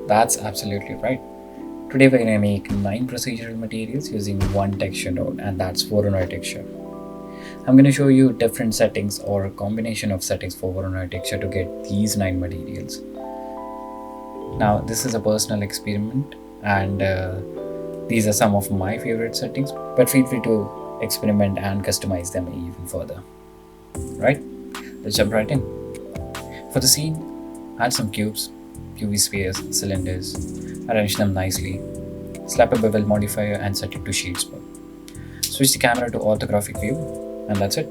That's absolutely right. Today we're going to make 9 procedural materials using one texture node, and that's Voronoi texture. I'm going to show you different settings or a combination of settings for Voronoi texture to get these 9 materials. Now this is a personal experiment, and these are some of my favorite settings, but feel free to experiment and customize them even further. Right? Let's jump right in. For the scene, add some cubes, UV spheres, cylinders, arrange them nicely, slap a bevel modifier and set it to shades mode. Switch the camera to orthographic view, and that's it.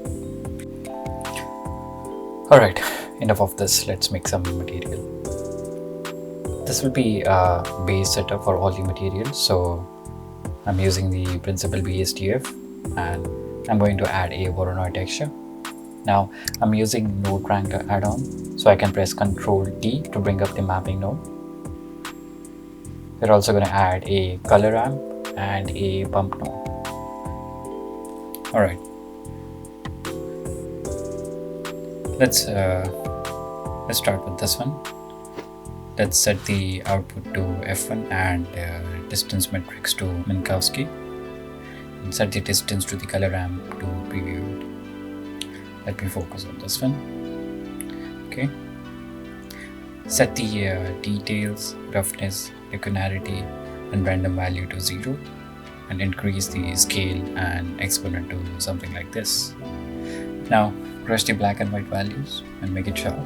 Alright, enough of this, let's make some material. This will be a base setup for all the materials, so I'm using the principal BSDF and I'm going to add a Voronoi texture. Now I'm using Node Wrangler add-on, so I can press Ctrl T to bring up the mapping node. We're also going to add a color ramp and a bump node. Alright, let's start with this one. Let's set the output to F1 and distance metrics to Minkowski, and set the distance to the color ramp to preview. Let me focus on this one. Okay. Set the details, roughness, linearity, and random value to 0, and increase the scale and exponent to something like this. Now crush the black and white values and make it sharp,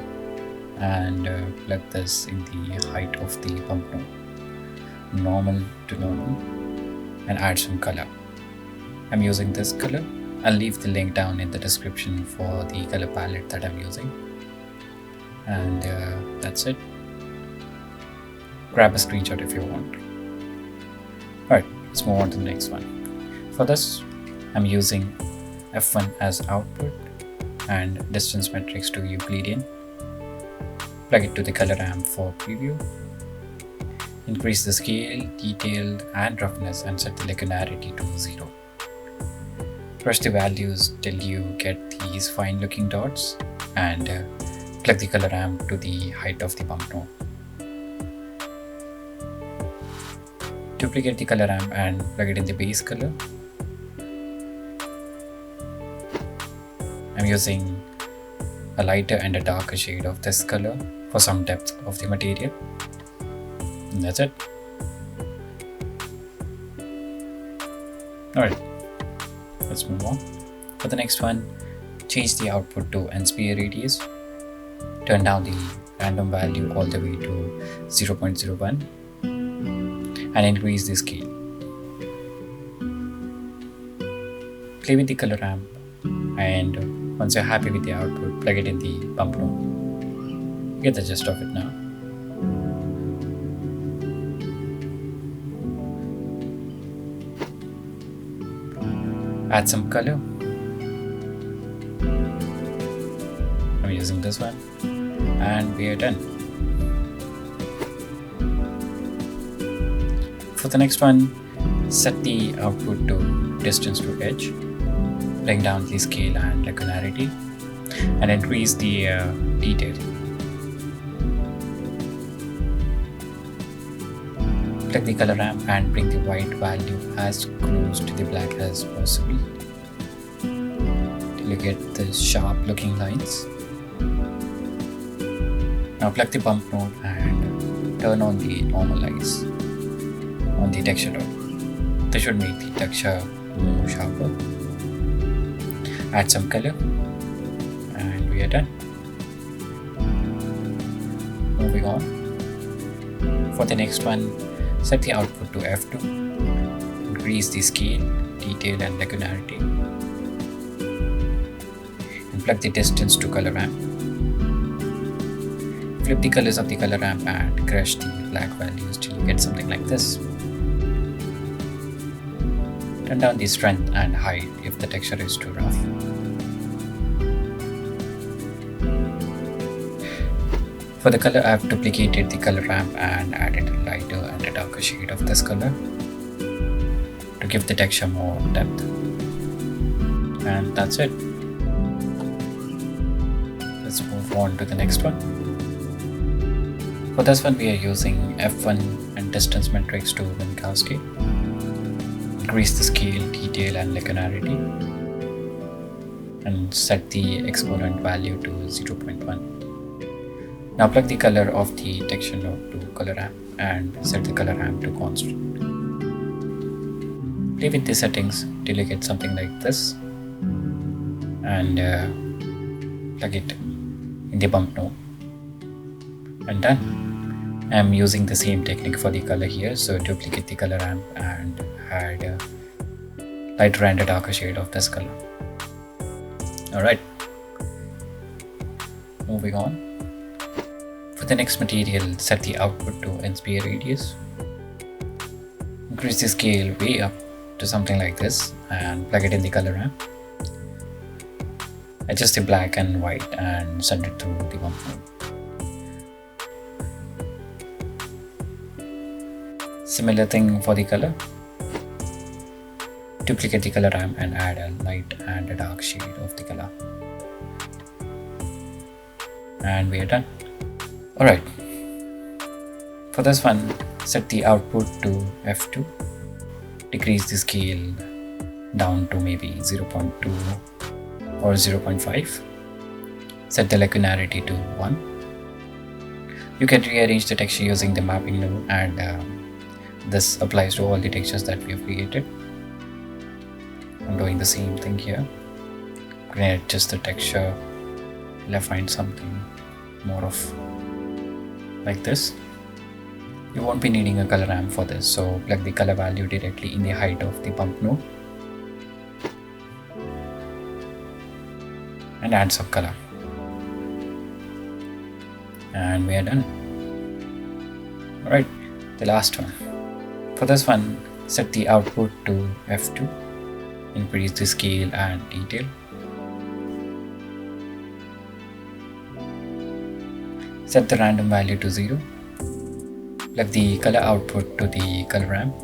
and plug this in the height of the bump node, normal to normal, and add some color. I'm using this color. I'll leave the link down in the description for the color palette that I'm using. And that's it. Grab a screenshot if you want. Alright, let's move on to the next one. For this, I'm using F1 as output and distance metrics to Euclidean. Plug it to the color ramp for preview. Increase the scale, detail, and roughness, and set the linearity to 0. Brush the values till you get these fine looking dots, and plug the color ramp to the height of the bump node. Duplicate the color ramp and plug it in the base color. I'm using a lighter and a darker shade of this color for some depth of the material. And that's it. Alright, let's move on. For the next one, change the output to n-sphere radius. Turn down the random value all the way to 0.01 and increase the scale. Play with the color ramp, and once you're happy with the output, plug it in the bump node. You get the gist of it now. Add some color. I'm using this one, and we are done. For the next one, set the output to distance to edge, bring down the scale and linearity, and increase the detail. Plug the color ramp and bring the white value as close to the black as possible till you get the sharp looking lines. Now plug the bump node and turn on the normalize on the texture node. This should make the texture more sharper. Add some color, and we are done. Moving on. For the next one, set the output to F2, increase the scale, detail, and linearity, and plug the distance to color ramp. Flip the colors of the color ramp and crush the black values till you get something like this. Turn down the strength and height if the texture is too rough. For the color, I have duplicated the color ramp and added a lighter and a darker shade of this color to give the texture more depth. And that's it. Let's move on to the next one. For this one, we are using F1 and distance metrics to Minkowski. Increase the scale, detail, and linearity, and set the exponent value to 0.1. Now plug the color of the texture node to color ramp and set the color ramp to constant. Play with the settings till you get something like this, and plug it in the bump node, and done. I'm using the same technique for the color here, so duplicate the color ramp and add a lighter and a darker shade of this color. Alright, moving on. For the next material, set the output to NSPA radius. Increase the scale way up to something like this and plug it in the color ramp. Adjust the black and white and send it through the bump node. Similar thing for the color. Duplicate the color ramp and add a light and a dark shade of the color. And we are done. Alright. For this one, set the output to F2. Decrease the scale down to maybe 0.2 or 0.5. Set the linearity to 1. You can rearrange the texture using the mapping node, and this applies to all the textures that we have created. I'm doing the same thing here. I'm going to adjust the texture till I find something more of like this. You won't be needing a color ramp for this, so plug the color value directly in the height of the bump node and add some color. And we are done. Alright, the last one. For this one, set the output to F2, increase the scale and detail. Set the random value to 0. Plug the color output to the color ramp.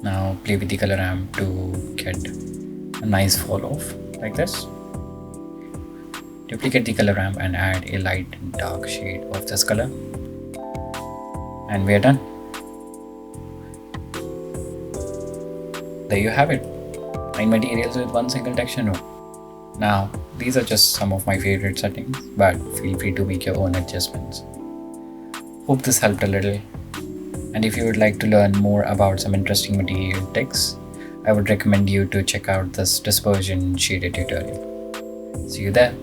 Now play with the color ramp to get a nice fall off like this. Duplicate the color ramp and add a light and dark shade of this color. And we are done. There you have it, 9 materials with one single texture node. Now, these are just some of my favorite settings, but feel free to make your own adjustments. Hope this helped a little. And if you would like to learn more about some interesting material techs, I would recommend you to check out this dispersion shader tutorial. See you there.